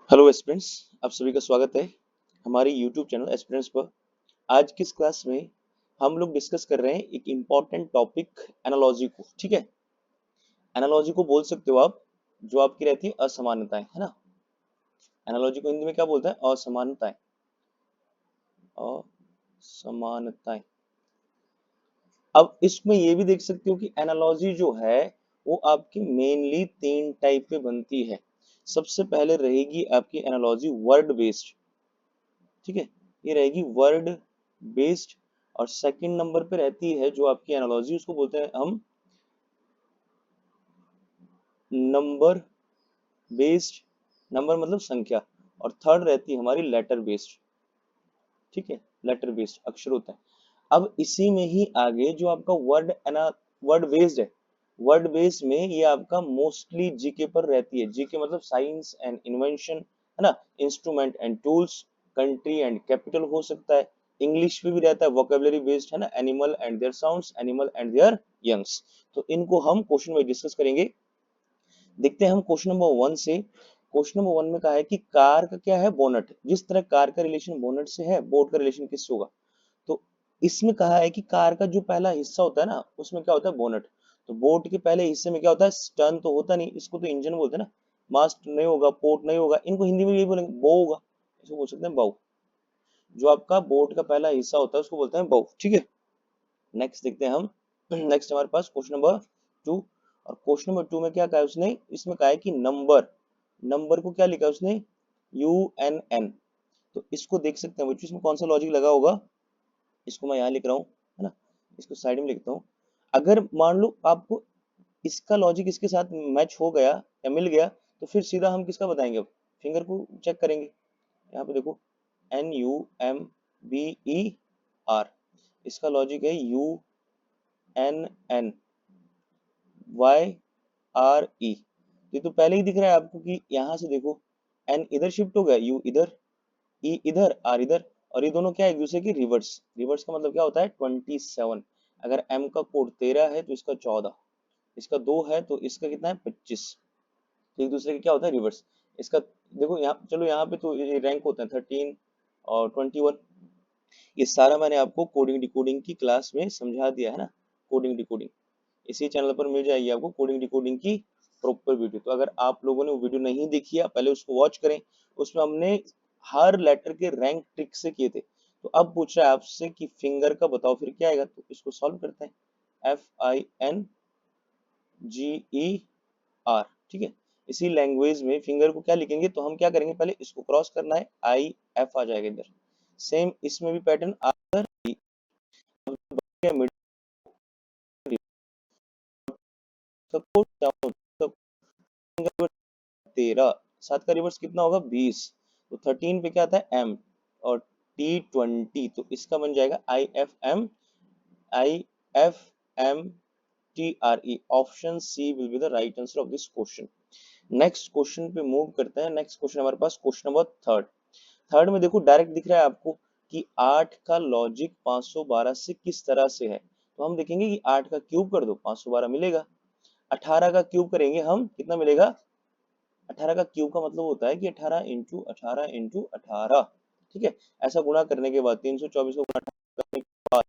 Hello aspirants, आप सभी का स्वागत है हमारे यूट्यूब चैनल एस्पिरेंट्स पर। आज की इस क्लास में हम लोग डिस्कस कर रहे हैं एक इम्पॉर्टेंट टॉपिक एनालॉजी को। ठीक है, एनालॉजी को बोल सकते हो आप, जो आपकी रहती है असमानताएं, है ना। एनालॉजी को हिंदी में क्या बोलते हैं? असमानताएं। असमानताएं। अब इसमें ये भी देख सकते हो कि एनालॉजी जो है वो आपकी मेनली तीन टाइप पे बनती है। सबसे पहले रहेगी आपकी एनालॉजी वर्ड बेस्ड। ठीक है, ये रहेगी वर्ड बेस्ड। और सेकंड नंबर पे रहती है जो आपकी एनालॉजी, उसको बोलते हैं हम नंबर बेस्ड। नंबर मतलब संख्या। और थर्ड रहती है हमारी लेटर बेस्ड। ठीक है, लेटर बेस्ड अक्षर होता है। अब इसी में ही आगे जो आपका वर्ड बेस्ड है, वर्ड बेस्ड में ये आपका मोस्टली जीके पर रहती है। जीके मतलब साइंस एंड इन्वेंशन, है ना। Instrument and tools, country and capital हो सकता है। इंग्लिश पे भी रहता है, वोकेबलरी बेस्ड, है ना। Animal and their sounds, animal and their youngs. तो इनको हम क्वेश्चन में डिस्कस करेंगे। देखते हैं हम क्वेश्चन नंबर 1 से। क्वेश्चन नंबर 1 में कहा है कि कार का क्या है? बोनट। जिस तरह कार का रिलेशन बोनट से है, बोट का रिलेशन किससे होगा? तो इसमें कहा है कि कार का जो पहला हिस्सा होता है ना, उसमें क्या होता है? बोनट। तो बोट के पहले हिस्से में क्या होता है? स्टर्न तो होता नहीं, इसको तो इंजन बोलते हैं ना। मास्ट नहीं होगा, पोर्ट नहीं होगा, इनको हिंदी में यही बोलेंगे, बो होगा। इसको बोल सकते हैं बो। जो आपका बोट का पहला हिस्सा होता है उसको बोलते हैं बो। ठीक है, नेक्स्ट देखते हैं हम। नेक्स्ट हमारे पास क्वेश्चन नंबर 2। और क्वेश्चन नंबर 2 में क्या कहा है उसने? इसमें कहा है कि नंबर, नंबर को क्या लिखा है उसने? U N N. तो इसको देख सकते हैं बच्चों, इसमें कौन सा लॉजिक लगा होगा? इसको मैं यहाँ लिख रहा हूँ, है ना। इसको साइड में लिखता हूँ। अगर मान लो आपको इसका लॉजिक इसके साथ मैच हो गया या मिल गया, तो फिर सीधा हम किसका बताएंगे? अब फिंगर को चेक करेंगे। यहाँ पे देखो, NUMBER। इसका लॉजिक है UNNYRE। ये तो पहले ही दिख रहा है आपको कि यहाँ से देखो, एन इधर शिफ्ट हो गया, यू इधर, ई इधर, आर इधर। और ये दोनों क्या है? एक दूसरे की रिवर्स। रिवर्स का मतलब क्या होता है? 27। अगर एम का कोड 13 है तो इसका 14, इसका 2 है तो इसका कितना है? 25। तो एक दूसरे के क्या होता है? रिवर्स। इसका देखो यहाँ, चलो यहाँ पे तो ये रैंक होते हैं 13 और 21। ये सारा मैंने आपको कोडिंग डिकोडिंग की क्लास में समझा दिया है ना। कोडिंग डिकोडिंग इसी चैनल पर मिल जाएगी आपको, कोडिंग डिकोडिंग की प्रॉपर वीडियो। तो अगर आप लोगों ने वो वीडियो नहीं देखी है, पहले उसको वॉच करें। उसमें हमने हर लेटर के रैंक ट्रिक से किए थे। तो अब पूछ रहा है आपसे कि फिंगर का बताओ फिर क्या आएगा, तो इसको सॉल्व करते हैं। FINGER। ठीक है, इसी लैंग्वेज में फिंगर को क्या लिखेंगे? तो हम क्या करेंगे, पहले इसको क्रॉस करना है, IF आ जाएगा इधर। सेम इसमें भी पैटर्न आकर सपोर्ट डाउन। 13, 7 का रिवर्स कितना होगा? 20। तो 13 पे क्या आता है? M। और T20, तो इसका बन जाएगा IFMTRE। Option C will be the right answer of this question. Next question पे मूव करते हैं। नेक्स्ट क्वेश्चन हमारे पास क्वेश्चन नंबर 3। थर्ड में देखो, डायरेक्ट दिख रहा है आपको कि 8 का लॉजिक 512 से किस तरह से है। तो हम देखेंगे कि 8 का क्यूब कर दो, 512 मिलेगा। 18 का क्यूब करेंगे हम, कितना मिलेगा? 18 का क्यूब का मतलब होता है कि 18 इंटू 18 इंटू 18। ठीक है, ऐसा गुणा करने के बाद 324 को गुणा करने के बाद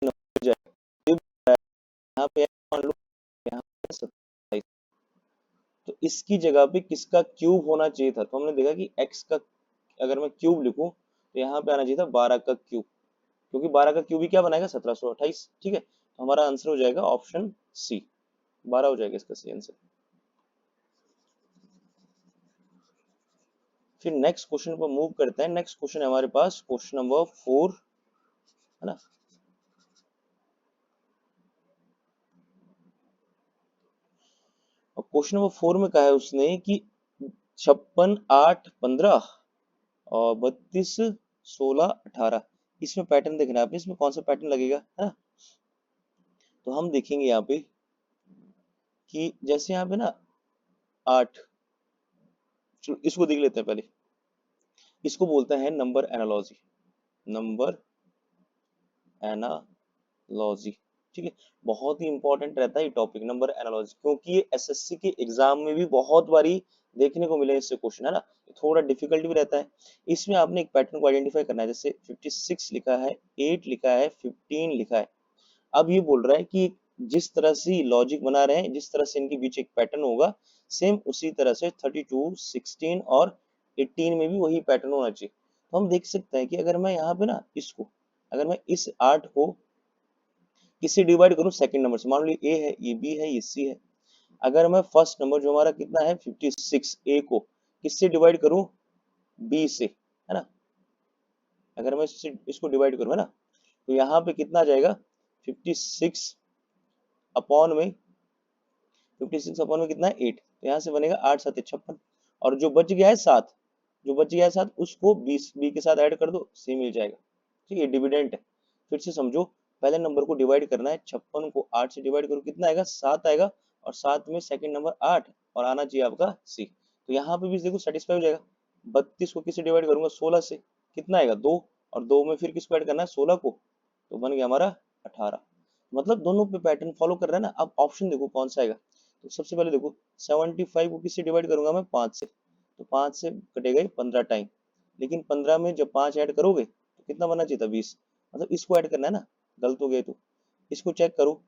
हो जाएगा। यहाँ पे मान लो, यहाँ पे 27। तो इसकी जगह पे किसका क्यूब होना चाहिए था? तो हमने देखा कि x का अगर मैं क्यूब लिखूं तो यहाँ पे आना चाहिए था 12 का क्यूब। क्योंकि 12 का क्यूब ही क्या बनाएगा? 1728। ठीक है, तो हमारा आंसर हो जाएगा ऑप्शन सी, 12 हो जाएगा इसका सही आंसर। फिर नेक्स्ट क्वेश्चन पर मूव करते हैं। नेक्स्ट क्वेश्चन है हमारे पास क्वेश्चन नंबर 4, है ना। और क्वेश्चन नंबर 4 में कहा है उसने कि 56 8 15 और 32 16 18। इसमें पैटर्न देखना है आप, इसमें कौन सा पैटर्न लगेगा, है ना। तो हम देखेंगे यहाँ पे कि जैसे यहाँ पे ना 8, चलो इसको देख लेते हैं पहले। इसको बोलते हैं नंबर एनालॉजी। Number analogy. ठीक है, बहुत ही इंपॉर्टेंट रहता है ये टॉपिक नंबर एनालॉजी, क्योंकि ये एसएससी के एग्जाम में भी बहुत बारी देखने को मिले इससे क्वेश्चन, है ना। थोड़ा डिफिकल्ट भी रहता है। इसमें आपने एक पैटर्न को आइडेंटिफाई करना है, जैसे 56 लिखा है, 8 लिखा है, 15 लिखा है। अब ये बोल रहा है कि जिस तरह से लॉजिक बना रहे हैं, जिस तरह से इनके बीच एक पैटर्न होगा, सेम उसी तरह से 32, 16 और 18 में भी वही पैटर्न होना चाहिए। तो हम देख सकते हैं कि अगर मैं यहाँ पे ना इसको, अगर मैं इस 8 को किससे डिवाइड करूं, सेकंड नंबर से, मान लो ए है, ये बी है, ये सी है। अगर मैं फर्स्ट नंबर जो हमारा कितना है 56, ए को किससे डिवाइड करूं, बी से, है ना। अगर मैं इसको डिवाइड करूं, है ना, तो यहाँ पे कितना आ जाएगा, 56 अपॉन में, 56 अपॉन में कितना है 8, तो यहाँ से बनेगा 8 7 56, और जो बच गया है 7, जो बच गया है 7 उसको 20 बी के साथ ऐड कर दो, सी मिल जाएगा। ठीक है, डिविडेंट है। फिर से समझो, पहले नंबर को डिवाइड करना है, 56 को 8 से डिवाइड करो, कितना आएगा 7 आएगा, और 7 में सेकंड नंबर 8, और आना चाहिए आपका सी। तो यहाँ पे भी देखो सेटिस्फाई हो जाएगा। 32 को किससे डिवाइड करूंगा, 16 से, कितना आएगा 2, और 2 में फिर किसको ऐड करना है 16 को, तो बन गया हमारा 18। मतलब दोनों पे पैटर्न फॉलो कर रहा है ना। अब ऑप्शन देखो कौन सा आएगा। तो सबसे पहले देखो 75 को किससे डिवाइड करूंगा मैं, 5 से, तो 5 से कटेगा 15 टाइम, लेकिन 15 में जब 5 ऐड करोगे तो कितना बनना चाहिए था 20, मतलब इसको ऐड करना है ना, गलत हो गए तो इसको चेक करो।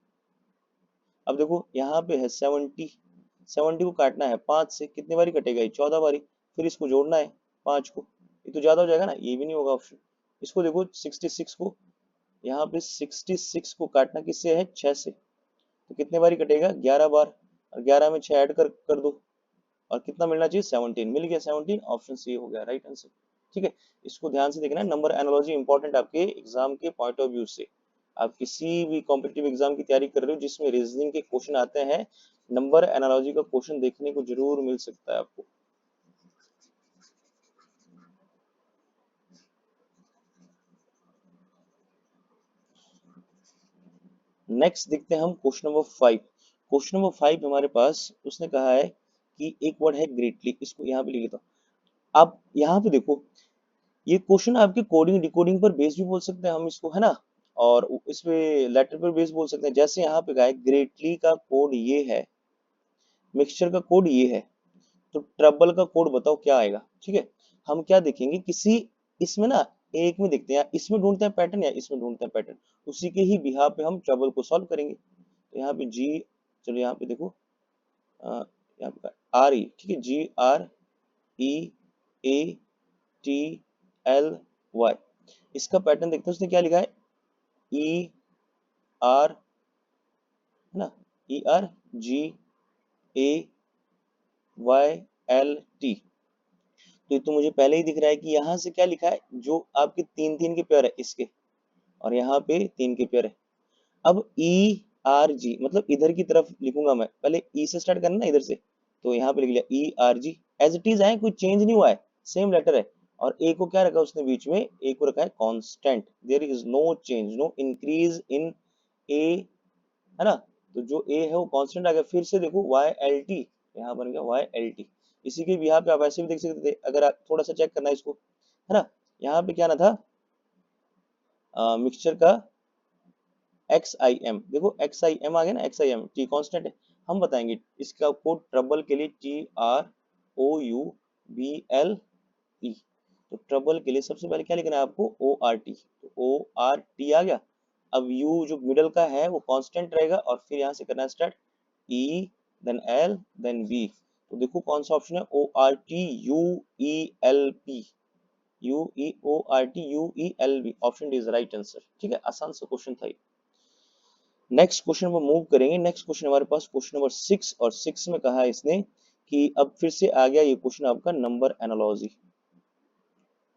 अब देखो यहाँ पे है 70, 70 को काटना है 5 से, कितनी बारी कटेगा ये, 14 बारी। फिर इसको जोड़ना है 5 को, ये तो ज्यादा हो जाएगा ना, ये भी नहीं होगा ऑप्शन। इसको देखो 66 को, यहाँ पे 66 को काटना किससे है, 6 से, तो कितने बारी कटेगा 11 बार, और 11 में 6 ऐड कर दो, और कितना मिलना चाहिए 17, मिल गया 17, ऑप्शन सी हो गया राइट आंसर। ठीक है, इसको ध्यान से देखना है, नंबर एनालॉजी इंपॉर्टेंट आपके एग्जाम के पॉइंट ऑफ व्यू से। आप किसी भी कॉम्पिटिटिव एग्जाम की तैयारी कर रहे हो जिसमें रीजनिंग के क्वेश्चन आते हैं, नंबर एनालॉजी का क्वेश्चन देखने को जरूर मिल सकता है आपको। नेक्स्ट देखते हैं हम क्वेश्चन नंबर 5। क्वेश्चन नंबर 5 हमारे पास उसने कहा है कि एक वर्ड है ग्रेटली, इसको यहाँ पे लिख लेता हूँ। आप यहाँ पे देखो, ये क्वेश्चन आपके कोडिंग डिकोडिंग पर बेस भी बोल सकते हैं हम इसको, है ना, और इसमें लेटर पर बेस बोल सकते हैं। जैसे यहाँ पे गाय ग्रेटली का कोड ये है, मिक्सचर का कोड ये है, तो ट्रबल का कोड बताओ क्या आएगा। ठीक है, हम क्या देखेंगे, किसी इसमें ना एक में देखते हैं, इसमें ढूंढते हैं पैटर्न या इसमें ढूंढते हैं पैटर्न, उसी के ही बिहार पे हम ट्रबल को सॉल्व करेंगे। तो यहाँ पे जी, चलो यहाँ पे देखो, यहाँ पे आर ई, ठीक है, GREATLY, इसका पैटर्न देखते हैं, उसने क्या लिखा है, ER, है ना, ERGAYLT। तो ये तो मुझे पहले ही दिख रहा है कि यहाँ से क्या लिखा है, जो आपके तीन तीन के पेयर है इसके, और यहाँ पे 3 के पेयर है। अब ERG मतलब इधर की तरफ लिखूंगा मैं, पहले ई से स्टार्ट करना ना इधर से, तो यहाँ पे लिख लिया ERG, एज इट इज है, कोई चेंज नहीं हुआ है, सेम लेटर है। और ए को क्या रखा उसने बीच में, ए को रखा है constant, there is no change, no increase in A, है ना। तो जो ए है वो कांस्टेंट आ गया। फिर से देखो YLT, यहाँ बन गया YLT। इसी के भी यहाँ पे आप ऐसे भी देख सकते थे, अगर आप थोड़ा सा चेक करना है इसको, है ना। यहाँ पे क्या ना था, मिक्सचर का XIM, देखो XIM आ गया ना, XIM टी कांस्टेंट है। हम बताएंगे इसका कोड ट्रबल के लिए TROUBLE। तो ट्रबल के लिए सबसे पहले क्या लिखना है आपको, ORT, तो ORT आ गया। अब U जो मिडल का है वो कांस्टेंट रहेगा, और फिर यहाँ से करना है start, E then L then V। तो देखो कौन सा ऑप्शन है, ORTUELP, UEORTUELB, option D is right answer. ठीक है, आसान सा क्वेश्चन था ये। नेक्स्ट क्वेश्चन पर मूव करेंगे। नेक्स्ट क्वेश्चन हमारे पास क्वेश्चन नंबर 6, और 6 में कहा है इसने कि अब फिर से आ गया ये क्वेश्चन आपका नंबर एनालॉजी,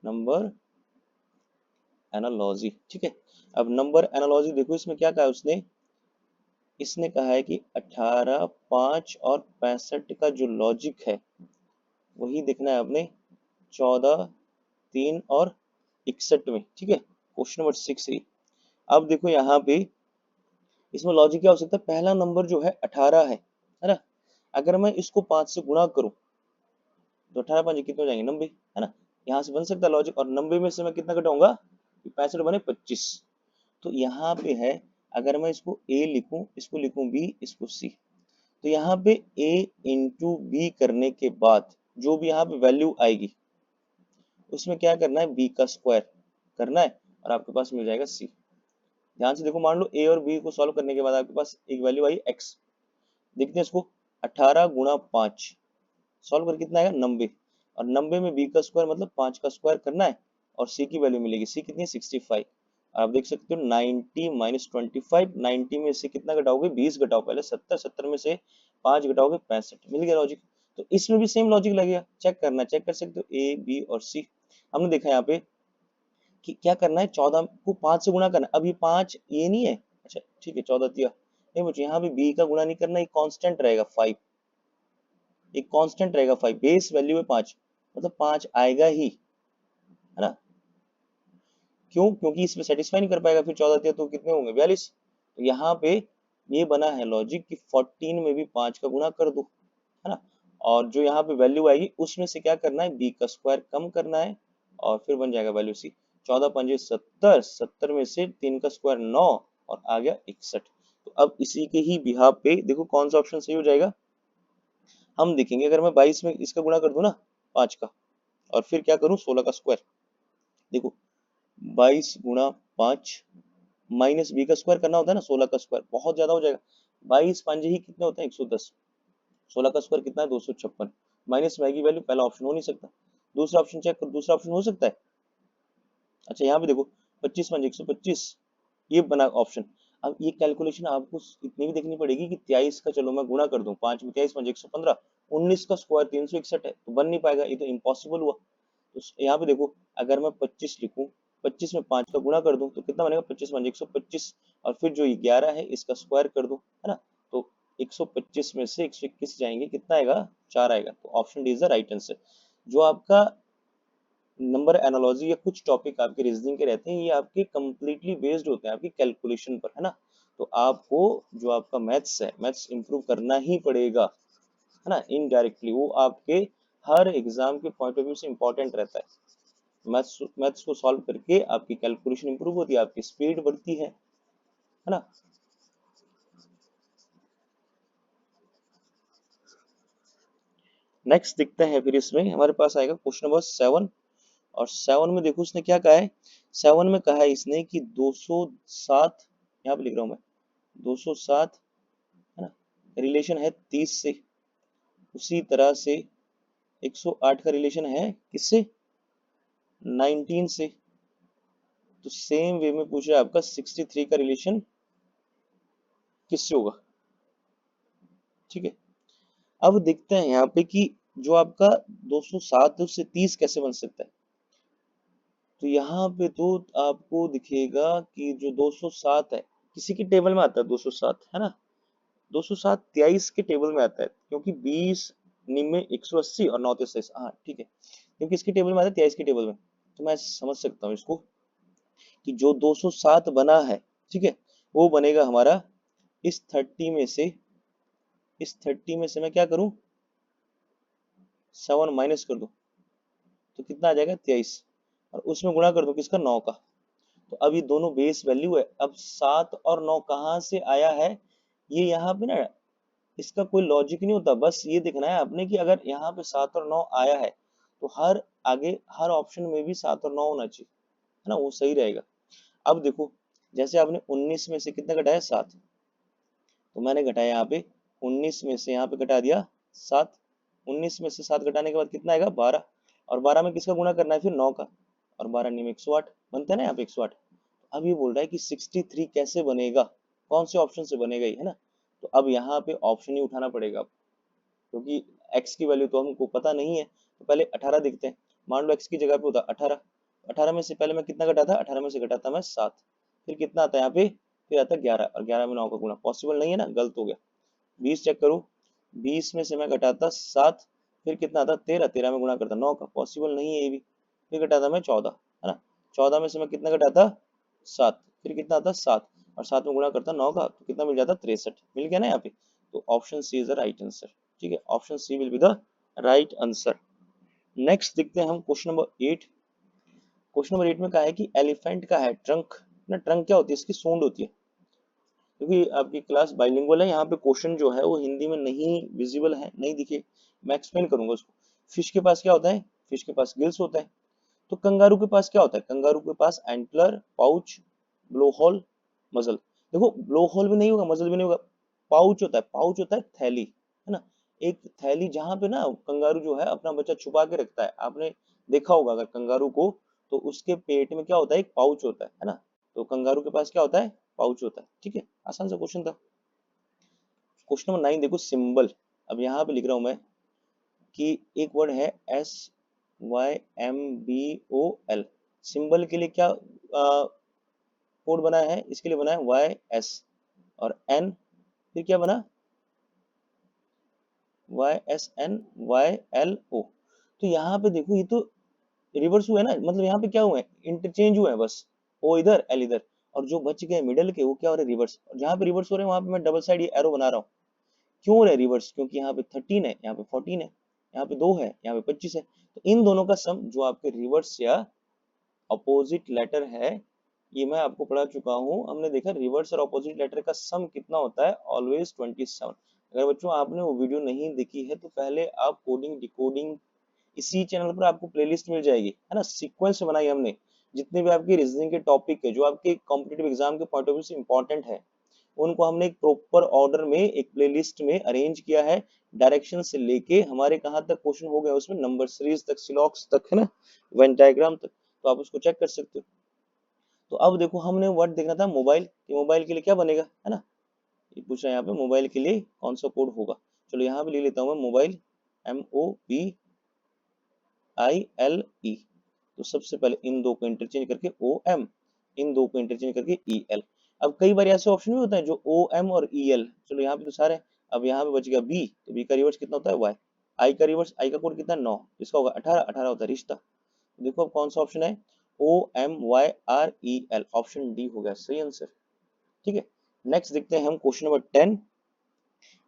नंबर एनालॉजी। ठीक है, अब नंबर एनालॉजी देखो इसमें क्या कहा है उसने, इसने कहा है कि 18, 5 और 65 का जो लॉजिक है वही देखना है आपने 14, 3 और 61 में। ठीक है, क्वेश्चन नंबर 6 है। अब देखो यहाँ पे इसमें लॉजिक क्या हो सकता है, पहला नंबर जो है 18 है ना। अगर मैं इसको 5 से गुणा करूं तो 18 5 कितने हो जाएंगे, 90, है ना। यहाँ से बन सकता है लॉजिक, और 90 में से मैं कितना घटाऊंगा, 65 बने 25। तो यहाँ पे है, अगर मैं इसको ए लिखूं, इसको लिखूं बी, इसको सी, तो यहाँ पे a इंटू बी करने के बाद जो भी यहाँ पे वैल्यू आएगी उसमें क्या करना है, b का स्क्वायर करना है और आपके पास मिल जाएगा c। ध्यान से देखो, मान लो a और b को सॉल्व करने के बाद आपके पास एक वैल्यू आई x। देखते हैं इसको, 18 गुणा 5 सॉल्व कर कितना आएगा 90, और 90 में b का स्क्वायर मतलब 5 का स्क्वायर करना है और c की वैल्यू मिलेगी, c कितनी है 65। और आप देख सकते हो 90 माइनस 25, 90 में से कितना घटाओगे 20 घटाओ, पहले 70, 70 में से 5 घटाओगे 65, मिल गया लॉजिक। तो इसमें भी सेम लॉजिक लगेगा, चेक करना, चेक कर सकते हो a b और c। हमने देखा यहाँ पे कि क्या करना है, 14 को 5 से गुणा करना है। अब ये 5 ये नहीं है, अच्छा ठीक है 14 दिया, नहीं बच्चों यहाँ पे b का गुणा नहीं करना, एक कांस्टेंट रहेगा 5, एक कांस्टेंट रहेगा 5, बेस वैल्यू है 5 मतलब 5 आएगा ही, है ना। क्यों, क्योंकि इसमें सेटिस्फाई नहीं कर पाएगा, फिर 14 दिया तो कितने होंगे 42। तो यहाँ पे ये बना है लॉजिक कि 14 में भी 5 का गुणा कर दो, है ना, और जो यहाँ पे वैल्यू आएगी उसमें से क्या करना है, b का स्क्वायर कम करना है और फिर बन जाएगा वैल्यू c। 14 पंजे 70, 70 में से 3 का स्क्वायर 9 और आ गया 61। तो अब इसी के ही बिहाफ पे देखो कौन सा ऑप्शन सही हो जाएगा, हम देखेंगे अगर मैं 22 में इसका गुणा कर दूं ना 5 का और फिर क्या करूं 16 का स्क्वायर, देखो 22 गुणा 5 माइनस बी का स्क्वायर करना होता है ना 16 का स्क्वायर, बहुत ज्यादा हो जाएगा, 22 पंजे ही कितने होते हैं 110, 16 का स्क्वायर कितना है 256, माइनस वाई की वैल्यू पहला ऑप्शन हो नहीं सकता, दूसरा ऑप्शन चेक करो, दूसरा ऑप्शन हो सकता है। अच्छा यहाँ पे देखो 25 पंजे 125, ये बना ऑप्शन। अब ये कैलकुलेशन आपको इतनी भी देखनी पड़ेगी कि 23 का चलो मैं गुणा कर दूं 5 में, 23 पंजे 115, 19 का स्क्वायर 361 है तो बन नहीं पाएगा, ये तो इम्पॉसिबल हुआ। तो यहाँ पे देखो अगर मैं 25 लिखूं, 25 में 5 का गुणा कर दूं तो कितना बनेगा 25 पंजे 125, और फिर जो ये 11 है इसका स्क्वायर कर दूं, है ना, तो 125 में से 121 जाएंगे, कितना आएगा 4 आएगा। तो option D is the right answer. जो आपका नंबर एनालॉजी या कुछ टॉपिक आपके रीजनिंग के रहते हैं ये आपके कंप्लीटली बेस्ड होते हैं आपकी कैलकुलेशन पर, है ना। तो आपको जो आपका मैथ्स है, मैथ्स इंप्रूव करना ही पड़ेगा, है ना, इनडायरेक्टली वो आपके हर एग्जाम के पॉइंट ऑफ व्यू से इंपॉर्टेंट रहता है। मैथ्स मैथ्स को सॉल्व करके आपकी कैलकुलेशन इंप्रूव होती है, आपकी स्पीड बढ़ती है ना। नेक्स्ट देखते हैं, फिर इसमें हमारे पास आएगा क्वेश्चन नंबर 7, और 7 में देखो उसने क्या कहा है, 7 में कहा है इसने कि 207, यहाँ पे लिख रहा हूं मैं 207, है ना, रिलेशन है 30 से, उसी तरह से 108 का रिलेशन है किससे 19 से, तो सेम वे में पूछ रहा है आपका 63 का रिलेशन किससे होगा। ठीक है, अब देखते हैं यहाँ पे कि जो आपका 207 है उससे 30 कैसे बन सकता है। तो यहाँ पे तो आपको दिखेगा कि जो 207 है किसी की टेबल में आता है 207, है ना, 207 23 के टेबल में आता है, क्योंकि 20 निम्न 180 और 9 23, हाँ ठीक है, क्योंकि इसकी टेबल में आता है 23 की टेबल में। तो मैं समझ सकता हूँ इसको कि जो 207 बना है, ठीक है, वो बनेगा हमारा इस 30 में से, इस 30 में से मैं क्या करूं 7 माइनस कर दूं तो कितना आ जाएगा 23, और उसमें गुणा कर दो किसका 9 का। तो अब ये दोनों बेस वैल्यू है, अब 7 और 9 कहाँ से आया है, ये यहाँ पे ना इसका कोई लॉजिक नहीं होता, बस ये देखना है आपने कि अगर यहाँ पे 7 और 9 आया है तो हर आगे हर ऑप्शन में भी 7 और 9 होना चाहिए, है ना, वो सही रहेगा। अब देखो जैसे आपने 19 में से कितना घटाया 7, तो मैंने घटाया यहाँ पे 19 में से यहाँ पे घटा दिया 7, 19 में से 7 घटाने के बाद कितना आएगा 12, और 12 में किसका गुणा करना है फिर 9 का, और 12 में 108 बनता है ना यहाँ पे 108। अब ये बोल रहा है कि 63 कैसे बनेगा, कौन से ऑप्शन से बनेगा ये, है ना। तो अब यहाँ पे ऑप्शन ही उठाना पड़ेगा, क्योंकि x की वैल्यू तो हमको पता नहीं है, तो पहले 18 देखते हैं। मान लो x की जगह पे होता 18, 18 में से पहले मैं कितना घटाता, 18 में से घटाता मैं 7, फिर कितना आता है यहाँ पे, फिर आता है 11, और 11 में 9 का गुणा पॉसिबल नहीं है ना, गलत हो गया। 20 चेक करो, 20 में से मैं घटाता 7, फिर कितना आता 13, 13 में गुणा करता 9 का, पॉसिबल नहीं है ये भी। फिर घटाता मैं 14, है ना, 14 में से मैं कितना घटाता 7, फिर कितना आता 7, और 7 में गुणा करता 9 का, तो कितना मिल जाता 63, मिल गया ना यहाँ पे। तो option C is the right answer. ठीक है, option C will be the right answer. Next देखते हैं हम क्वेश्चन नंबर 8। क्वेश्चन नंबर 8 में कहा है कि एलिफेंट का है ट्रंक ना, ट्रंक क्या होती है, इसकी सूंड होती है। क्योंकि आपकी क्लास बाइलिंगुअल है, यहाँ पे क्वेश्चन जो है वो हिंदी में नहीं विजिबल है, नहीं दिखे, मैं एक्सप्लेन करूंगा उसको। फिश के पास क्या होता है? फिश के पास गिल्स होता है। तो कंगारू के पास क्या होता है? कंगारू के पास एंटलर, पाउच, ब्लो होल, मजल। देखो ब्लो होल भी नहीं होगा, मजल भी नहीं होगा, पाउच होता है। पाउच होता है थैली, है ना, एक थैली जहां पे ना कंगारू जो है अपना बच्चा छुपा के रखता है। आपने देखा होगा अगर कंगारू को, तो उसके पेट में क्या होता है? एक पाउच होता है ना। तो कंगारू के पास क्या होता है? पाउच होता है। ठीक है, आसान सा क्वेश्चन था। क्वेश्चन नंबर 9 देखो, सिंबल। अब यहाँ पे लिख रहा हूं मैं कि एक वर्ड है SYMBOL। सिंबल के लिए क्या कोड बना है? इसके लिए बना है YS, और N फिर क्या बना? YSNYLO। तो यहाँ पे देखो, ये तो रिवर्स हुआ है ना, मतलब यहाँ पे क्या हुआ है? इंटरचेंज हुआ है बस, ओ इधर एल इधर, और जो बच गए मिडल के वो क्या हो रहे? रिवर्स। और जहाँ पे रिवर्स हो रहे हैं वहां पे मैं डबल साइड ये एरो बना रहा हूँ। क्यों हो रहा है रिवर्स? क्योंकि यहाँ पे 13 है, यहाँ पे 14 है, यहाँ पे 2 है, यहाँ पे 25 है। तो इन दोनों का सम जो आपके रिवर्स या अपोजिट लेटर है, ये मैं आपको पढ़ा चुका हूँ। हमने देखा रिवर्स और अपोजिट लेटर का सम कितना होता है? ऑलवेज 27। अगर बच्चों आपने वो वीडियो नहीं देखी है तो पहले आप कोडिंग डिकोडिंग इसी चैनल पर आपको प्लेलिस्ट मिल जाएगी, है ना। सीक्वेंस बनाई हमने, जितने भी आपके रीजनिंग के टॉपिक है जो आपके कॉम्पिटेटिव एग्जाम के पॉइंट ऑफ व्यू से इंपॉर्टेंट है, उनको हमने एक प्रॉपर ऑर्डर में एक प्लेलिस्ट में अरेंज किया है। डायरेक्शन से लेके हमारे कहाँ तक क्वेश्चन हो गए उसमें, नंबर सीरीज तक, सिलॉक्स तक, है ना, वेन डायग्राम तक। तो आप उसको चेक कर सकते हो। तो अब देखो, हमने वर्ड देखना था मोबाइल, कि मोबाइल के लिए क्या बनेगा, है ना। ये पूछ रहा है यहाँ पे मोबाइल के लिए कौन सा कोड होगा। चलो यहाँ पे ले लेता हूँ मैं मोबाइल, MOBILE। तो सबसे पहले इन दो को इंटरचेंज करके OM, इन दो को इंटरचेंज करके EL। अब कई बार ऐसे ऑप्शन भी होता है जो OM और EL। चलो यहाँ पे तो सारे। अब यहाँ पे बच गया B, तो B का रिवर्स कितना होता है? Y। I का रिवर्स, I का कोड कितना? 9। इसका होगा 18, 18 होता है रिश्ता। देखो अब कौन सा ऑप्शन है? OMYREL, ऑप्शन डी हो गया सही आंसर। ठीक है, नेक्स्ट देखते हैं हम क्वेश्चन नंबर 10।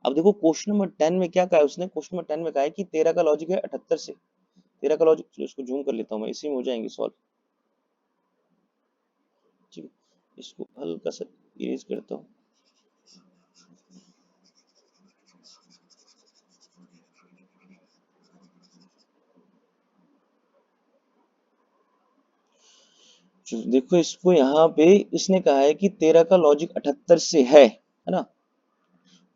अब देखो क्वेश्चन नंबर 10 में क्या कहा है उसने? क्वेश्चन नंबर 10 में कहा है कि 13 का लॉजिक है 78 से। 13 का लॉजिक, चलो इसको जूम कर लेता हूँ मैं, इसी में हो जाएंगे सॉल्व। ठीक है, इसको हल्का सा इरेज करता हूँ। देखो इसको यहाँ पे इसने कहा है कि 13 का लॉजिक 78 से है ना।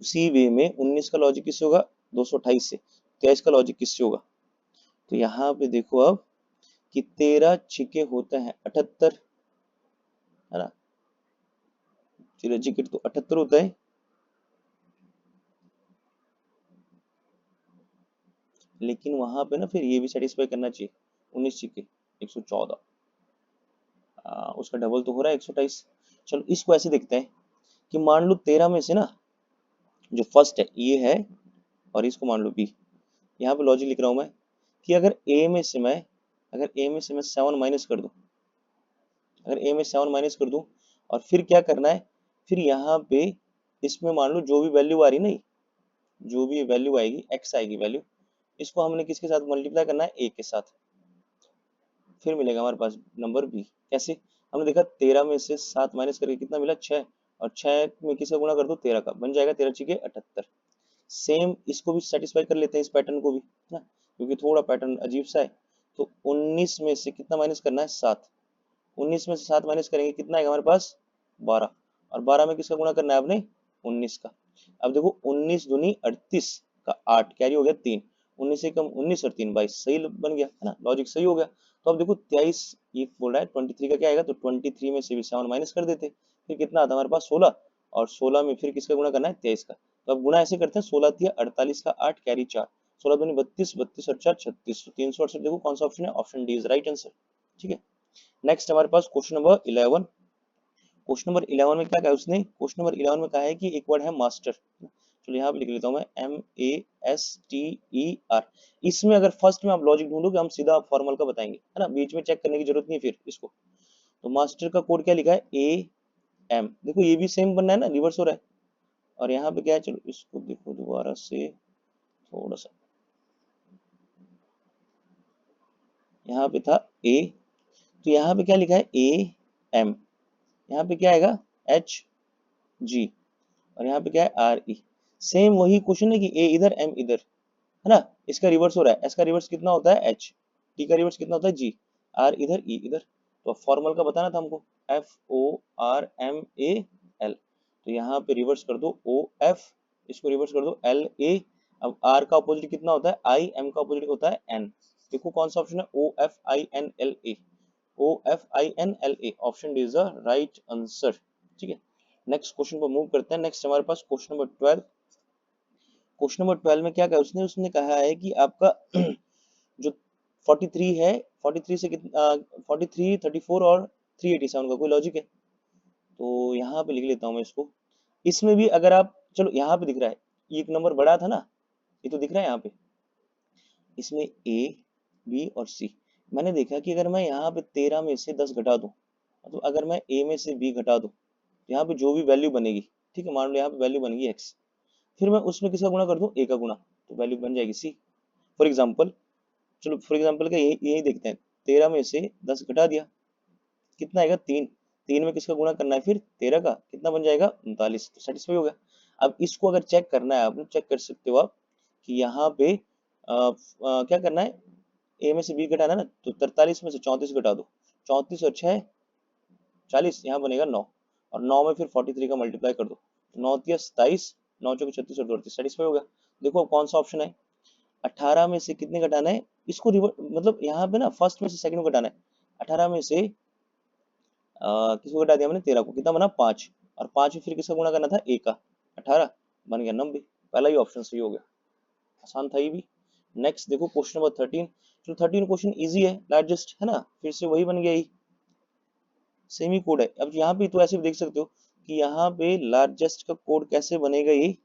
उसी वे में 19 का लॉजिक किससे होगा? 228 से। 23 का लॉजिक किससे होगा? तो यहाँ पे देखो अब कि 13 छिके होते हैं 78, है ना। 13 छिके तो 78 होता है, लेकिन वहां पे ना फिर ये भी सेटिस्फाई करना चाहिए। 19 छिके 114, उसका डबल तो हो रहा है 128। चलो इसको ऐसे देखते हैं कि मान लो 13 में से ना जो फर्स्ट है ये है, और इसको मान लो बी। यहाँ पे लॉजिक लिख रहा हूं मैं कि अगर ए में से मैं 7 माइनस कर दूं, अगर ए में 7 माइनस कर दूं, और फिर क्या करना है? फिर यहाँ पे इसमें मान लो जो भी वैल्यू आ रही, नहीं, जो भी वैल्यू आएगी एक्स आएगी वैल्यू, इसको हमने किसके साथ मल्टीप्लाई करना है? ए के साथ। फिर मिलेगा हमारे पास नंबर बी। कैसे? हमने देखा 13 में से 7 माइनस करके कितना मिला? 6, और 6 में किसका गुणा कर दो? 13 का, बन जाएगा 13 छिके 78। सेम इसको भी सेटिस्फाई कर लेते हैं, इस पैटर्न को भी, है ना, क्योंकि थोड़ा पैटर्न अजीब सा है। तो 19 में से कितना माइनस करना है? 7। 19 में से 7 माइनस करेंगे कितना आएगा हमारे पास? 12। और 12 में किसका गुणा करना है आपने? 19 का। अब देखो 19 दूनी 38 का 8 कैरी हो गया 3, 19 से कम 19 और 3 22, सही बन गया, है ना, लॉजिक सही हो गया। तो अब देखो 23, ये बोल रहा है 23 का क्या आएगा? तो 23 में से भी 7 माइनस कर देते, फिर कितना आता हमारे पास? 16। और 16 में फिर किसका गुणा करना है? 23 का। तो अब गुणा ऐसे करते हैं, 16 तिया 48 का 8 कैरी 4, 16 दूनी 32, 32 और 4 36, 368। देखो कौन सा ऑप्शन है? Option D is right answer. ठीक है, नेक्स्ट हमारे पास क्वेश्चन नंबर 11। क्वेश्चन नंबर 11 में क्या कहा है उसने? क्वेश्चन नंबर 11 में कहा है कि एक वर्ड है मास्टर। चलो यहाँ पे लिख लेता हूँ मैं, MASTER। इसमें अगर फर्स्ट में आप लॉजिक ढूंढोगे, हम सीधा फॉर्मल का बताएंगे, है ना, बीच में चेक करने की जरूरत नहीं फिर इसको। तो मास्टर का कोड क्या लिखा है? AM। देखो ये भी सेम बनना है ना, रिवर्स हो रहा है। और यहाँ पे क्या है? चलो इसको देखो दोबारा से थोड़ा सा, यहाँ पे था A, तो यहाँ पे क्या लिखा है? AM। यहाँ पे क्या आएगा? HG। और यहाँ पे क्या है आर ई। सेम वही क्वेश्चन है कि ए इधर एम इधर, है ना, इसका रिवर्स हो रहा है, एस का रिवर्स कितना होता है एच, टी का रिवर्स कितना होता है जी, आर इधर ई इधर। तो फॉर्मल का बताना था हमको, F O R M A L, तो यहाँ पे रिवर्स कर दो ओ एफ, इसको रिवर्स कर दो एल ए। अब आर का अपोजिट कितना होता है आई, एम का अपोजिट होता है एन। देखो कौन सा ऑप्शन है, O F I N L A, O F I N L A, option D is the right answer. ठीक है, नेक्स्ट क्वेश्चन पर मूव करते हैं। नेक्स्ट हमारे पास क्वेश्चन नंबर 12। क्वेश्चन नंबर 12 में क्या कहा उसने, उसने कहा है कि आपका जो 43 है, 43 से कितना 43, 34 और 387 का कोई लॉजिक है, तो यहाँ पे लिख लेता हूँ मैं इसको। इसमें भी अगर आप, चलो यहाँ पे दिख रहा है, ये एक नंबर बड़ा था ना, ये तो दिख रहा है यहाँ पे, इसमें ए बी और सी। मैंने देखा कि अगर मैं यहाँ पे 13 में से 10 घटा दूं, मतलब अगर मैं ए में से बी घटा दूं, तो यहाँ पे जो भी वैल्यू बनेगी, ठीक है, मान लो यहाँ पे वैल्यू बनेगी एक्स, फिर मैं उसमें किसका गुणा कर दूं, ए का गुणा, तो वैल्यू बन जाएगी सी। फॉर एग्जाम्पल, चलो फॉर एग्जाम्पल का यही देखते हैं, 13 में से 10 घटा दिया, कितना आएगा 3, 3 में किसका गुणा करना है फिर 13 का, कितना बन जाएगा 39, तो सेटिस्फाई हो गया। अब इसको अगर चेक करना है आपने, चेक कर सकते हो आप कि यहाँ पे क्या करना है, ए में से बी घटाना है ना, तो 43 में से 34 घटा दो, 34 और 6 40, यहाँ बनेगा 9, और 9 में फिर 43 का मल्टीप्लाई कर दो, 9 तिया 27, 9 चौके 36 और 2 38, सेटिस्फाई हो गया। देखो अब कौन सा ऑप्शन है, 18 में से कितने घटाना है, इसको मतलब यहाँ पे ना फर्स्ट में से सेकंड को घटाना है। 18 में से किसको घटा दिया मैंने, 13 को, कितना बना 5, और 5 में फिर किसका गुणा करना था ए का, 18 बन गया 90। पहला ही ऑप्शन सही हो गया, आसान था ये भी। नेक्स्ट देखो क्वेश्चन नंबर 13। जो 13 क्वेश्चन इजी है, लार्जेस्ट है ना, फिर से वही बन गया ही, सेमी कोड है। अब यहाँ पे तो ऐसे भी देख सकते हो कि यहाँ पे लार्जेस्ट का कोड कैसे बनेगा, ये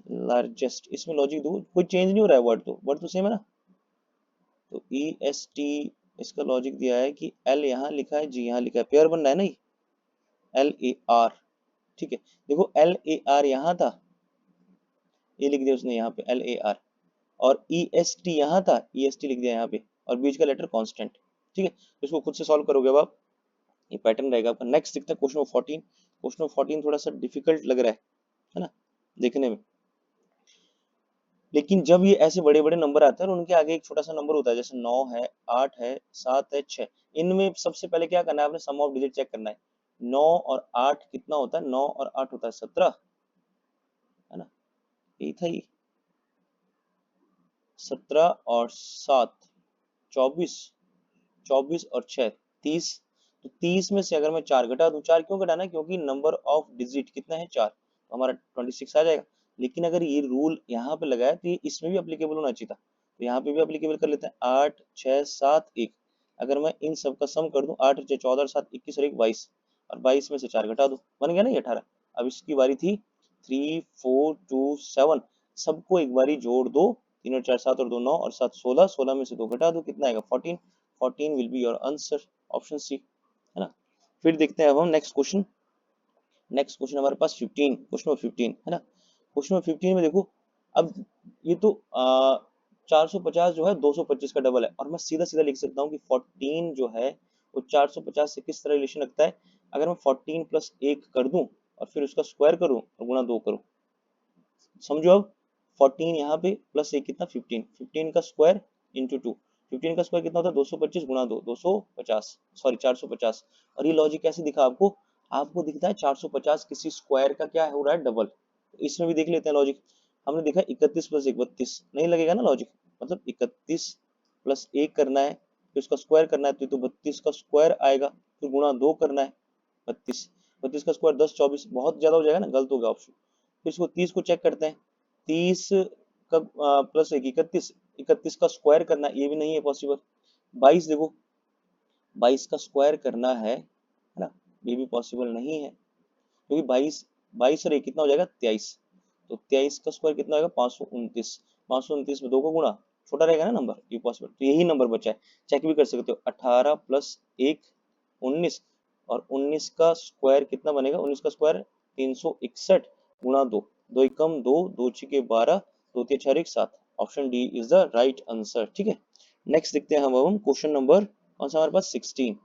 लार्जेस्ट, इसमें लॉजिक दो, कोई चेंज नहीं हो रहा है, वर्ड तो सेम है ना। तो ई एस टी, इसका लॉजिक दिया है कि एल यहाँ लिखा है, जी यहाँ लिखा है, पेयर बन रहा है ना, एल ए आर, ठीक है। देखो एल ए आर यहाँ था, ये लिख दिया उसने यहाँ पे एल ए आर, और ई एस टी यहाँ था, ई एस टी लिख दिया यहाँ पे, और बीच का लेटर कांस्टेंट, ठीक है। तो इसको खुद से सॉल्व करोगे अब आप, ये पैटर्न रहेगा आपका। नेक्स्ट दिखता है क्वेश्चन नंबर 14। क्वेश्चन नंबर 14 थोड़ा सा डिफिकल्ट लग रहा है ना, देखने में, लेकिन जब ये ऐसे बड़े बड़े नंबर आते हैं और उनके आगे एक छोटा सा नंबर होता है, जैसे 9 है, 8 है, 7 है, 6, इनमें सबसे पहले क्या करना है आपने, सम ऑफ डिजिट चेक करना है। 9 और 8 कितना होता है, 9 और 8 होता है 17, है ना, यही था ये, 17 और 7 24, 24 और 6 30, तो 30 में से अगर मैं 4 घटा दूं, 4 क्यों घटाना है, क्योंकि नंबर ऑफ डिजिट कितना है 4, तो हमारा 26 आ जाएगा। लेकिन अगर ये रूल यहाँ पे लगाया तो ये इसमें भी अप्लीकेबल होना चाहिए था, तो यहाँ पे भी अप्लीकेबल कर लेते हैं। 8 6 7 1, अगर मैं इन सब का सम कर दूं, 8 6 14 और 7 21 और 1 22, और 22 में से 4 घटा दो, बन गया ना ये 18। अब इसकी बारी थी 3 4 2 7, सबको एक बारी जोड़ दो, 3 और 4 7 और 2 9 और 7 16, 16 में से 2 घटा दो, कितना आएगा 14, 14 will be your answer, option C, है ना। फिर देखते हैं अब हम नेक्स्ट क्वेश्चन। नेक्स्ट क्वेश्चन हमारे पास 15, क्वेश्चन नंबर 15 है ना। क्वेश्चन नंबर 15 में देखो, अब ये तो 450 जो है 225 का डबल है, और मैं सीधा सीधा लिख सकता हूँ कि 14 जो है वो 450 से किस तरह रिलेशन रखता है, अगर मैं 14 प्लस 1 कर दूं और फिर उसका स्क्वायर करूं और गुणा 2 करूं, समझो अब 14 यहाँ पे प्लस 1 कितना 15, 15 का स्क्वायर इंटू 2, 15 का स्क्वायर कितना होता है 225 गुणा 2 250, सॉरी 450। और ये लॉजिक कैसे दिखा आपको, आपको दिखता है 450 किसी स्क्वायर का क्या हो रहा है डबल, तो इसमें भी देख लेते हैं लॉजिक। हमने देखा 31 प्लस 1 32, नहीं लगेगा ना लॉजिक, मतलब 31 प्लस 1 करना है, फिर उसका स्क्वायर करना है, तो 32 का स्क्वायर आएगा, फिर गुणा 2 करना है, 32, 32 का स्क्वायर 10 24, बहुत ज्यादा हो जाएगा ना, गलत हो गया ऑप्शन। फिर इसको 30 को चेक करते हैं, 30 का प्लस 1 31, 31 का स्क्वायर करना, ये भी नहीं है पॉसिबल। 22 देखो, 22 का स्क्वायर करना है ना, ये भी पॉसिबल नहीं है, क्योंकि 22 22 और 1 कितना हो जाएगा 23, तो 23 का स्क्वायर कितना होगा 529, 529 में 2 को गुणा, छोटा रहेगा ना नंबर, ये पॉसिबल, तो यही नंबर बचा है। चेक भी कर सकते हो, 18 प्लस 1 19, और 19 का स्क्वायर कितना बनेगा, 19 का स्क्वायर 361 गुणा 2, 2 एकम 2, 2 छिके 12, 2 तिया 4 1 7, option D is the right answer, ठीक है। नेक्स्ट देखते हैं हम क्वेश्चन नंबर कौन सा हमारे पास 16।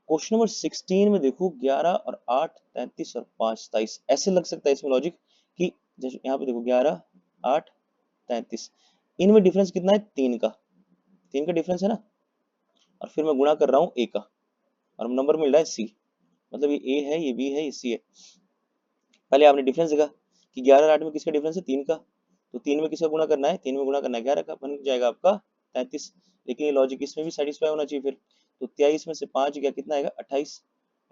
क्वेश्चन नंबर 16 में देखो 11 और 8 33 और 5 27, ऐसे लग सकता है इसमें लॉजिक कि जैसे यहाँ पे देखो 11 8 33, इनमें डिफरेंस कितना है, 3 का, 3 का डिफरेंस है ना, और फिर मैं गुणा कर रहा हूँ ए का, और नंबर मिल रहा है सी, मतलब ये ए है, ये बी है, ये सी है। पहले आपने डिफरेंस देखा कि 11 और 8 में किसका डिफरेंस है, 3 का, तो 3 में किसका गुणा करना है, 3 में गुणा करना है 11 का, बन जाएगा आपका 33। लेकिन ये लॉजिक इसमें भी सेटिस्फाई होना चाहिए फिर, तो 23 में से 5 गया, कितना आएगा 28,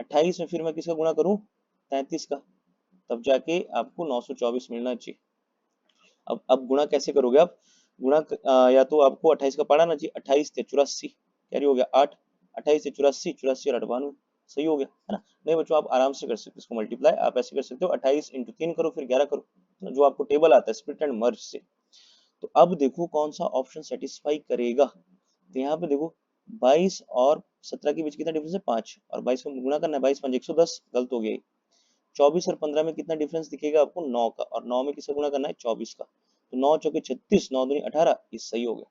28 में फिर मैं किसका गुणा करूं, 33 का, तब जाके आपको 924 मिलना चाहिए। अब गुणा कैसे करोगे आप, गुणा या तो आपको 28 का पढ़ाना चाहिए, 28 से 84 कैरी हो गया 8, 28 से 84, 84 और 98, सही हो गया है ना। नहीं बच्चों आप आराम से कर सकते हो इसको मल्टीप्लाई, आप ऐसे कर सकते हो 28 इंटू 3 करो फिर 11 करो, जो आपको टेबल आता है स्प्लिट एंड मर्ज से। तो अब देखो कौन सा ऑप्शन सेटिस्फाई करेगा, तो यहाँ पे देखो 22 और 17 के बीच कितना डिफरेंस है, 5, और 22 को गुणा करना है, 22 5 110, गलत हो गया। 24 और 15 में कितना डिफरेंस दिखेगा आपको, 9 का, और 9 में किसका गुणा करना है, 24 का, तो 9 चौके 36, 9 दूनी 18, ये सही हो गया।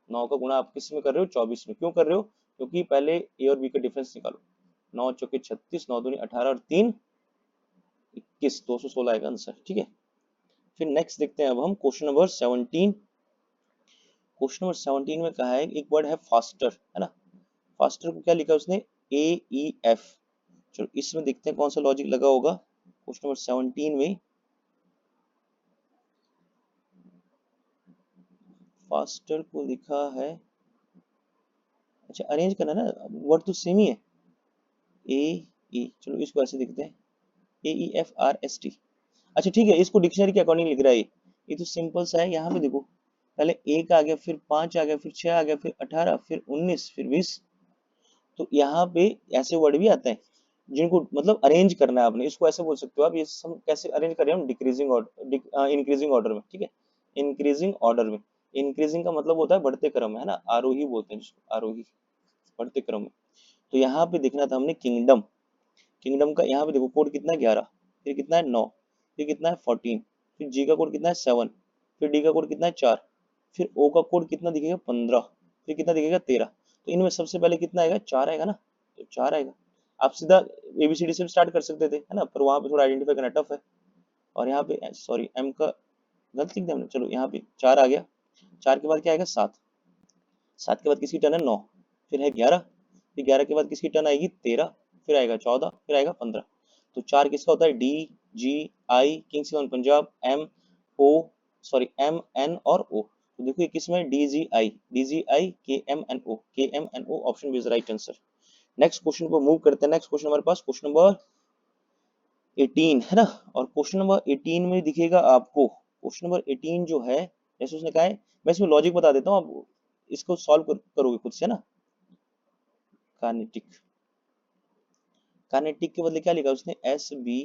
9 का गुणा आप किस में कर रहे हो, 24 में, क्यों कर रहे हो, क्योंकि पहले ए और बी का डिफरेंस निकालो, 9 चौके 36, 9 दूनी 18 और 3 21, 216 आएगा आंसर, ठीक है। फिर नेक्स्ट देखते हैं अब हम क्वेश्चन नंबर 17। क्वेश्चन नंबर 17 में कहा है, एक वर्ड है फास्टर, है ना, फास्टर को क्या लिखा है उसने, ए ई एफ। चलो इसमें देखते हैं कौन सा लॉजिक लगा होगा क्वेश्चन नंबर 17 में। फास्टर को लिखा है, अच्छा अरेंज करना ना, वर्ड तो सेम ही है, ए ई, चलो इसको ऐसे देखते हैं, A E F R S T. अच्छा ठीक है, इसको डिक्शनरी के अकॉर्डिंग लिख रहा है ये तो सिंपल सा है। यहाँ पे देखो पहले एक आ गया, फिर 5 आ गया, फिर 6 आ गया, फिर 18, फिर 19, फिर 20, तो यहाँ पे ऐसे वर्ड भी आते हैं जिनको मतलब अरेंज करना है आपने, इसको ऐसे बोल सकते हो आप, ये हम कैसे अरेंज कर रहे हैं हम, डिक्रीजिंग ऑर्डर, इंक्रीजिंग ऑर्डर में, ठीक है, इंक्रीजिंग ऑर्डर में। इंक्रीजिंग का मतलब होता है बढ़ते क्रम में, है ना, आरोही बोलते हैं जिसको, आरोही, बढ़ते क्रम में। तो यहाँ पे देखना था हमने किंगडम, किंगडम का यहाँ पे देखो कोड कितना है 11, फिर कितना है 9, फिर कितना है 14, फिर जी का कोड कितना है 7, फिर डी का कोड कितना है 4, फिर ओ का कोड कितना दिखेगा 15, फिर कितना दिखेगा 13, तो इनमें सबसे पहले कितना आएगा, 4 आएगा ना, तो 4 आएगा। आप सीधा एबीसीडी से स्टार्ट कर सकते थे, है ना, पर वहां पे थोड़ा आइडेंटिफाई करना टफ है, और यहाँ पे सॉरी एम का गलत लिख दिया हमने, चलो यहाँ पे 4 आ गया, 4 के बाद क्या आएगा 7, 7 के बाद किसकी टर्न है 9, फिर है 11, फिर 11 के बाद किसकी टर्न आएगी 13, फिर आएगा 14, फिर आएगा 15। तो 4 किसका होता है, D G I, Kings Eleven Punjab, M O, sorry M N और ओ, तो देखो ये किसमें डी जी आई के M N O, K M N O, option B is right answer. Next question को मूव करते हैं, नेक्स्ट क्वेश्चन हमारे पास क्वेश्चन नंबर 18 है ना, और क्वेश्चन नंबर 18 में दिखेगा आपको, क्वेश्चन नंबर 18 जो है, जैसे उसने कहा है, मैं इसमें लॉजिक बता देता हूँ, आप इसको सॉल्व करोगे खुद से ना। कार्नेटिक, कार्नेटिक के बदले क्या लिखा उसने, S B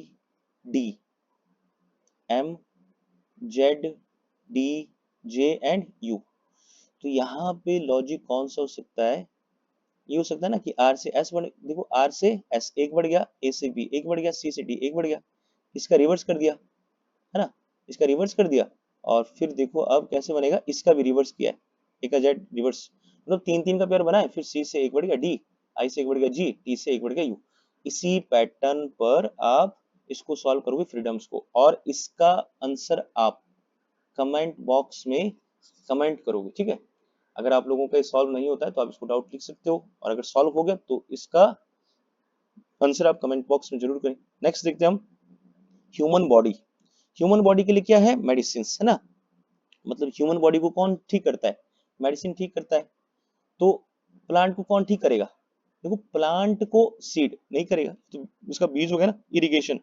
D M Z D J and U, तो यहाँ पे लॉजिक कौन सा हो सकता है, ये हो सकता है ना कि आर से एस बढ़, देखो आर से एस एक बढ़ गया, ए से बी एक बढ़ गया, सी से डी एक बढ़ गया, इसका रिवर्स कर दिया, है ना, इसका रिवर्स कर दिया, और फिर देखो अब कैसे बनेगा, इसका भी रिवर्स किया है, ए का जेड रिवर्स, मतलब तीन तीन का पेयर बना है, फिर सी से एक बढ़ गया डी, आई से एक बढ़ गया जी, टी से एक बढ़ गया यू। इसी पैटर्न पर आप इसको सॉल्व करोगे फ्रीडम्स को, और इसका आंसर आप कमेंट बॉक्स में कमेंट करोगे, ठीक है। अगर आप लोगों का सॉल्व नहीं होता है तो आप इसको डाउट लिख सकते हो, और अगर सॉल्व हो गया तो इसका आंसर आप कमेंट बॉक्स में जरूर करें। नेक्स्ट देखते हैं हम, ह्यूमन बॉडी, ह्यूमन बॉडी के लिए क्या है, मेडिसिन, है ना, मतलब ह्यूमन बॉडी को कौन ठीक करता है, मेडिसिन ठीक करता है। तो प्लांट को कौन ठीक करेगा, देखो प्लांट को सीड नहीं करेगा, तो उसका बीज हो गया ना, इरिगेशन,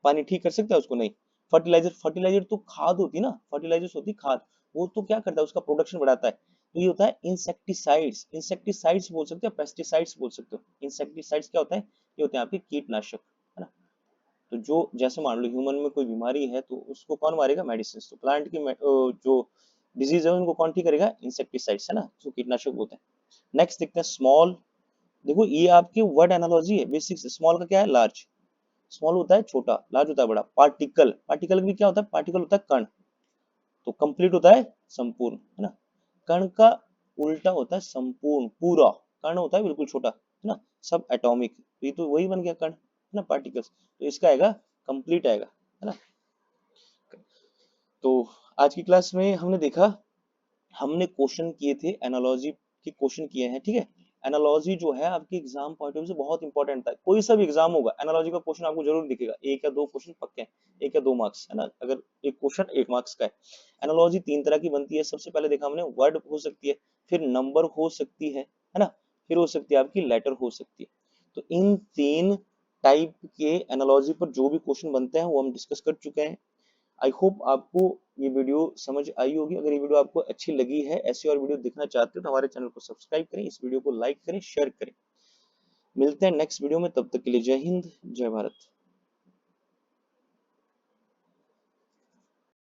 पानी ठीक कर सकता है उसको, नहीं। फर्टिलाइजर, फर्टिलाइजर तो खाद होती है ना, फर्टिलाइजर्स होती है खाद, वो तो क्या करता है, उसका प्रोडक्शन बढ़ाता है, तो ये होता है इंसेक्टिसाइड्स, इंसेक्टिसाइड्स बोल सकते हो, पेस्टिसाइड्स बोल सकते हो। इंसेक्टिसाइड्स क्या होता है, ये होते हैं आपके कीटनाशक, है ना। तो जो जैसे मान लो ह्यूमन में कोई बीमारी है तो उसको कौन मारेगा, मेडिसिन, तो प्लांट की जो डिजीज है उनको कौन ठीक करेगा, इंसेक्टिसाइड्स, है ना, जो कीटनाशक बोलते हैं। नेक्स्ट देखते हैं स्मॉल, देखो ये आपकी वर्ड एनालॉजी है, बेसिक स्मॉल का क्या है, लार्ज, स्मॉल होता है छोटा, लार्ज होता है बड़ा। पार्टिकल, पार्टिकल भी क्या होता है, पार्टिकल होता है कण, तो कंप्लीट होता है संपूर्ण, है ना। कण का उल्टा होता है संपूर्ण, पूरा, कण होता है बिल्कुल छोटा, है ना, सब एटॉमिक, तो ये तो वही बन गया कण, है ना, पार्टिकल्स, तो इसका आएगा कंप्लीट आएगा, है ना। तो आज की क्लास में हमने देखा, हमने क्वेश्चन किए थे एनालॉजी के क्वेश्चन किए हैं, ठीक है। एनालॉजी जो है आपके एग्जाम पॉइंट ऑफ व्यू से बहुत इंपॉर्टेंट था, कोई सा भी एग्जाम होगा एनालॉजी का क्वेश्चन आपको जरूर दिखेगा, एक या दो क्वेश्चन पक्के हैं, एक या दो मार्क्स, है ना, अगर एक क्वेश्चन एक मार्क्स का है। एनालॉजी तीन तरह की बनती है, सबसे पहले देखा हमने वर्ड हो सकती है, फिर नंबर हो सकती है ना, फिर हो सकती है आपकी लेटर हो सकती है। तो इन तीन टाइप के एनालॉजी पर जो भी क्वेश्चन बनते हैं वो हम डिस्कस कर चुके हैं। आई होप आपको ये वीडियो समझ आई होगी। अगर ये वीडियो आपको अच्छी लगी है, ऐसी और वीडियो देखना चाहते हो तो हमारे चैनल को सब्सक्राइब करें, इस वीडियो को लाइक करें, शेयर करें। मिलते हैं नेक्स्ट वीडियो में, तब तक के लिए जय हिंद, जय भारत।